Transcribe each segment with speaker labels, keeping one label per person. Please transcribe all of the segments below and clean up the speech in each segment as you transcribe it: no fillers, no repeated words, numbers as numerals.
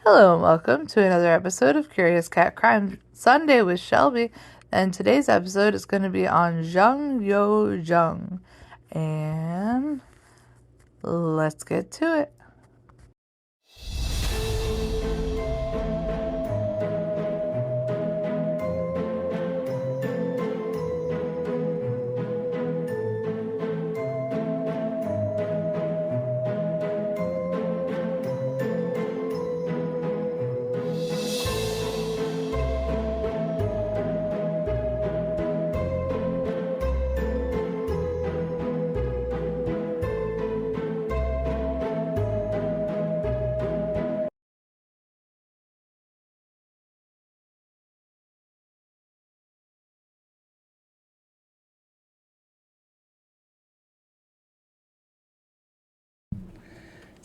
Speaker 1: Hello and welcome to another episode of Curious Cat Crime Sunday with Shelby. And today's episode is going to be on Yoo Jung. And let's get to it.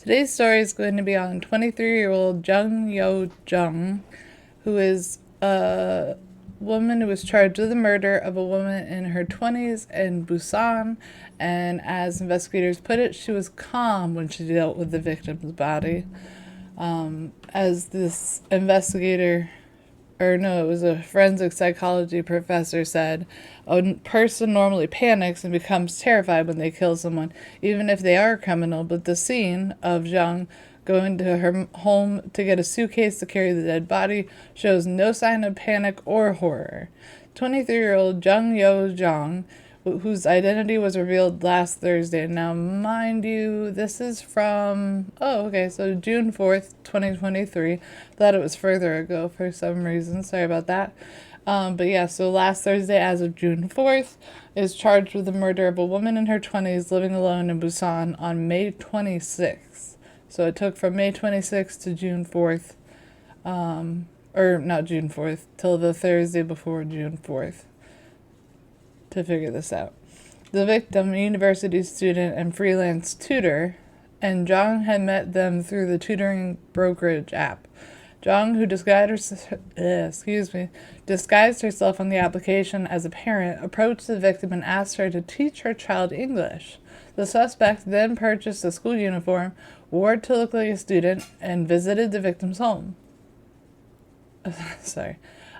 Speaker 1: Today's story is going to be on 23-year-old Yoo Jung, who is a woman who was charged with the murder of a woman in her 20s in Busan. And as investigators put it, she was calm when she dealt with the victim's body. As this investigator, it was a forensic psychology professor, said, a person normally panics and becomes terrified when they kill someone, even if they are a criminal. But the scene of Jung going to her home to get a suitcase to carry the dead body shows no sign of panic or horror. 23-year-old Yoo Jung, whose identity was revealed last Thursday. Now, mind you, this is from, so June 4th, 2023. Thought it was further ago for some reason. Sorry about that. So last Thursday, as of June 4th, is charged with the murder of a woman in her 20s living alone in Busan on May 26th. So it took from May 26th to June 4th, not June 4th, till the Thursday before June 4th. To figure this out. The victim, a university student and freelance tutor, and Jung had met them through the tutoring brokerage app. Jung, who disguised herself on the application as a parent, approached the victim and asked her to teach her child English. The suspect then purchased a school uniform, wore it to look like a student, and visited the victim's home.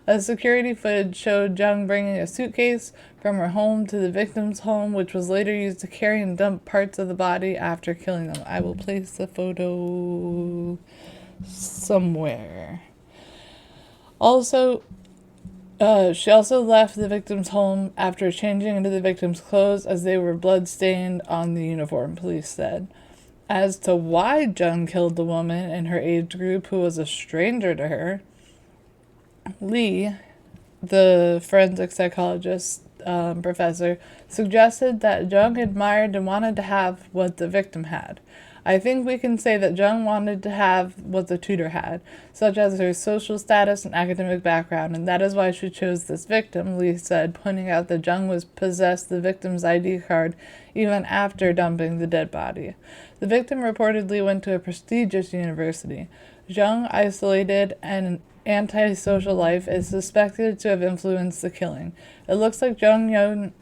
Speaker 1: A security footage showed Jung bringing a suitcase from her home to the victim's home, which was later used to carry and dump parts of the body after killing them. I will place the photo somewhere. She also left the victim's home after changing into the victim's clothes as they were blood-stained on the uniform, police said. As to why Jung killed the woman in her age group who was a stranger to her, Lee, the forensic psychologist professor, suggested that Jung admired and wanted to have what the victim had. I think we can say that Jung wanted to have what the tutor had, such as her social status and academic background, and that is why she chose this victim, Lee said, pointing out that Jung was possessed the victim's ID card even after dumping the dead body. The victim reportedly went to a prestigious university. Jung, isolated and antisocial life, is suspected to have influenced the killing. It looks like Yoo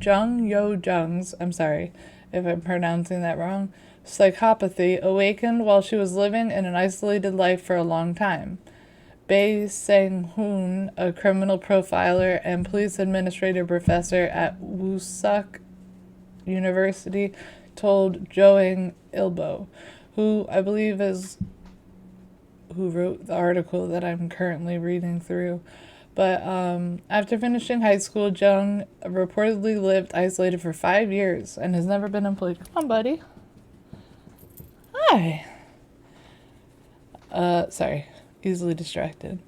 Speaker 1: Jung's, I'm sorry if I'm pronouncing that wrong, psychopathy awakened while she was living in an isolated life for a long time. Bae Sang-hoon, a criminal profiler and police administrator professor at Woosuk University, told Joang Ilbo, who I believe is who wrote the article that I'm currently reading through. But after finishing high school, Jung reportedly lived isolated for 5 years and has never been employed. Come on, buddy. Hi. Sorry. Easily distracted.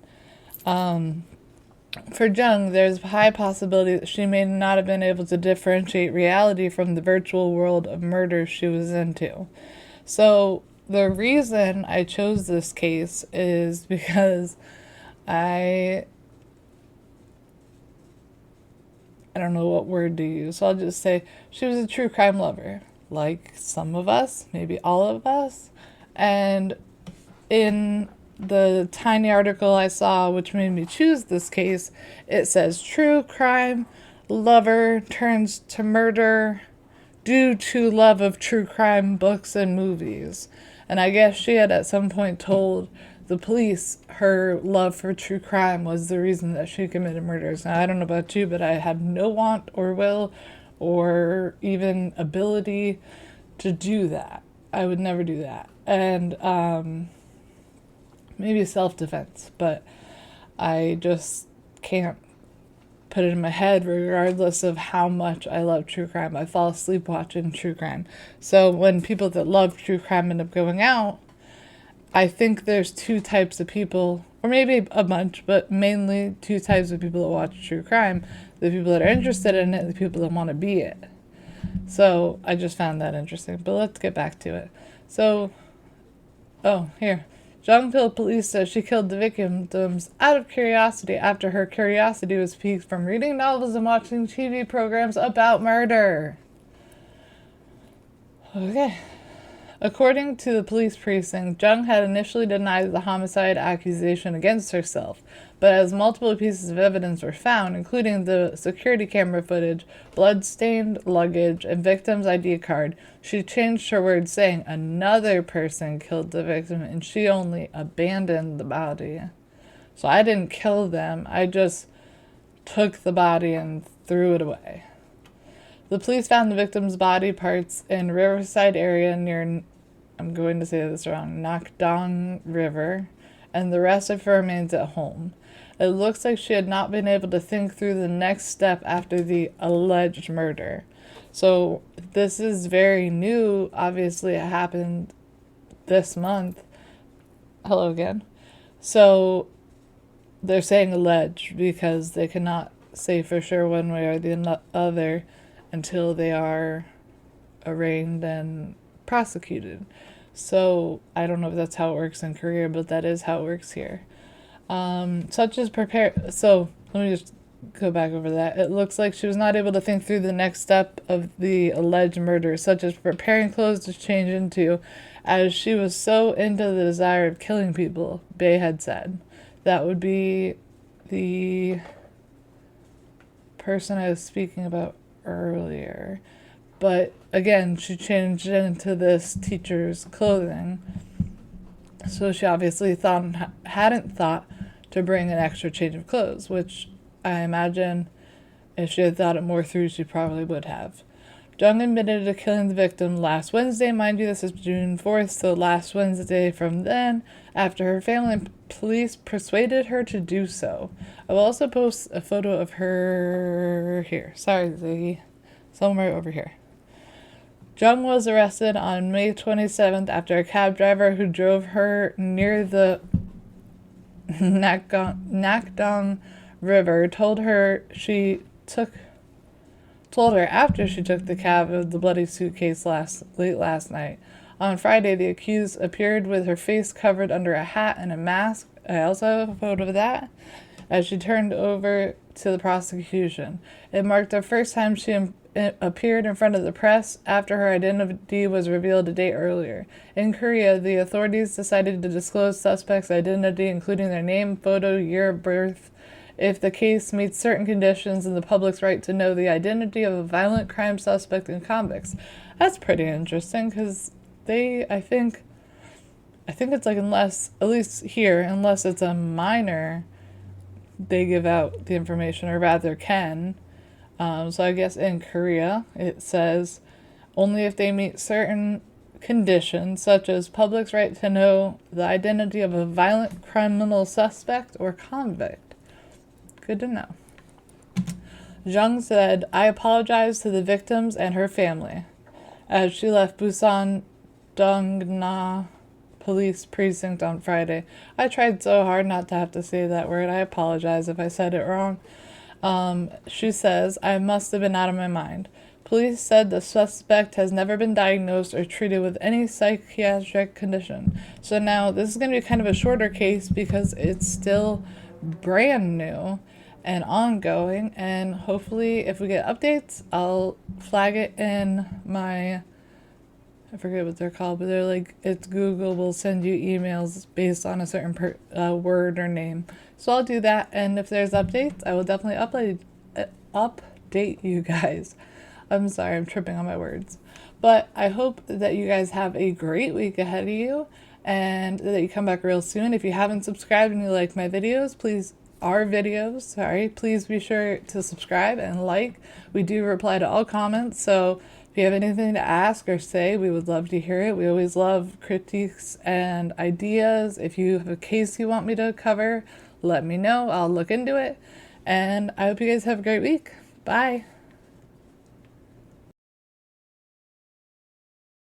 Speaker 1: For Jung, there's a high possibility that she may not have been able to differentiate reality from the virtual world of murder she was into. So the reason I chose this case is because I don't know what word to use, so I'll just say she was a true crime lover, like some of us, maybe all of us. And in the tiny article I saw, which made me choose this case, it says true crime lover turns to murder due to love of true crime books and movies. And I guess she had at some point told the police, her love for true crime was the reason that she committed murders. Now, I don't know about you, but I have no want or will or even ability to do that. I would never do that. And maybe self-defense, but I just can't put it in my head regardless of how much I love true crime. I fall asleep watching true crime. So when people that love true crime end up going out, I think there's two types of people, or maybe a bunch, but mainly two types of people that watch true crime. The people that are interested in it, the people that want to be it. So I just found that interesting, but let's get back to it. So, here. Jung told police that she killed the victims out of curiosity after her curiosity was piqued from reading novels and watching TV programs about murder. Okay. According to the police precinct, Jung had initially denied the homicide accusation against herself, but as multiple pieces of evidence were found, including the security camera footage, blood-stained luggage, and victim's ID card, she changed her words, saying another person killed the victim and she only abandoned the body. So I didn't kill them, I just took the body and threw it away. The police found the victim's body parts in Riverside area near, I'm going to say this wrong, Nakdong River, and the rest of her remains at home. It looks like she had not been able to think through the next step after the alleged murder. So this is very new. Obviously, it happened this month. Hello again. So they're saying alleged because they cannot say for sure one way or the other until they are arraigned and prosecuted. So I don't know if that's how it works in Korea, but that is how it works here. Such as prepare. So let me just go back over that. It looks like she was not able to think through the next step of the alleged murder, such as preparing clothes to change into, as she was so into the desire of killing people, Bay had said. That would be the person I was speaking about earlier. But again, she changed into this teacher's clothing. So she obviously hadn't thought to bring an extra change of clothes, which I imagine if she had thought it more through, she probably would have. Jung admitted to killing the victim last Wednesday. Mind you, this is June 4th, so last Wednesday from then, after her family and police persuaded her to do so. I will also post a photo of her here. Sorry, somewhere over here. Jung was arrested on May 27th after a cab driver who drove her near the Nakdong River told her after she took the cab of the bloody suitcase late last night. On Friday, the accused appeared with her face covered under a hat and a mask. I also have a photo of that. As she turned over to the prosecution, it marked the first time she appeared in front of the press after her identity was revealed a day earlier. In Korea, the authorities decided to disclose suspects' identity, including their name, photo, year of birth, if the case meets certain conditions and the public's right to know the identity of a violent crime suspect and convicts. That's pretty interesting because I think it's like unless, at least here, unless it's a minor, they give out the information, or rather can. So I guess in Korea, it says only if they meet certain conditions, such as public's right to know the identity of a violent criminal suspect or convict. Good to know. Jung said, "I apologize to the victims and her family," as she left Busan Dongna Police Precinct on Friday. I tried so hard not to have to say that word. I apologize if I said it wrong. She says, "I must have been out of my mind." Police said the suspect has never been diagnosed or treated with any psychiatric condition. So now this is going to be kind of a shorter case because it's still brand new and ongoing, and hopefully if we get updates, I'll flag it in my, I forget what they're called, but they're like, it's Google will send you emails based on a certain word or name. So I'll do that, and if there's updates, I will definitely update you guys. I'm sorry, I'm tripping on my words. But I hope that you guys have a great week ahead of you, and that you come back real soon. If you haven't subscribed and you like my videos, please be sure to subscribe and like. We do reply to all comments, so if you have anything to ask or say, we would love to hear it. We always love critiques and ideas. If you have a case you want me to cover, let me know. I'll look into it. And I hope you guys have a great week. Bye.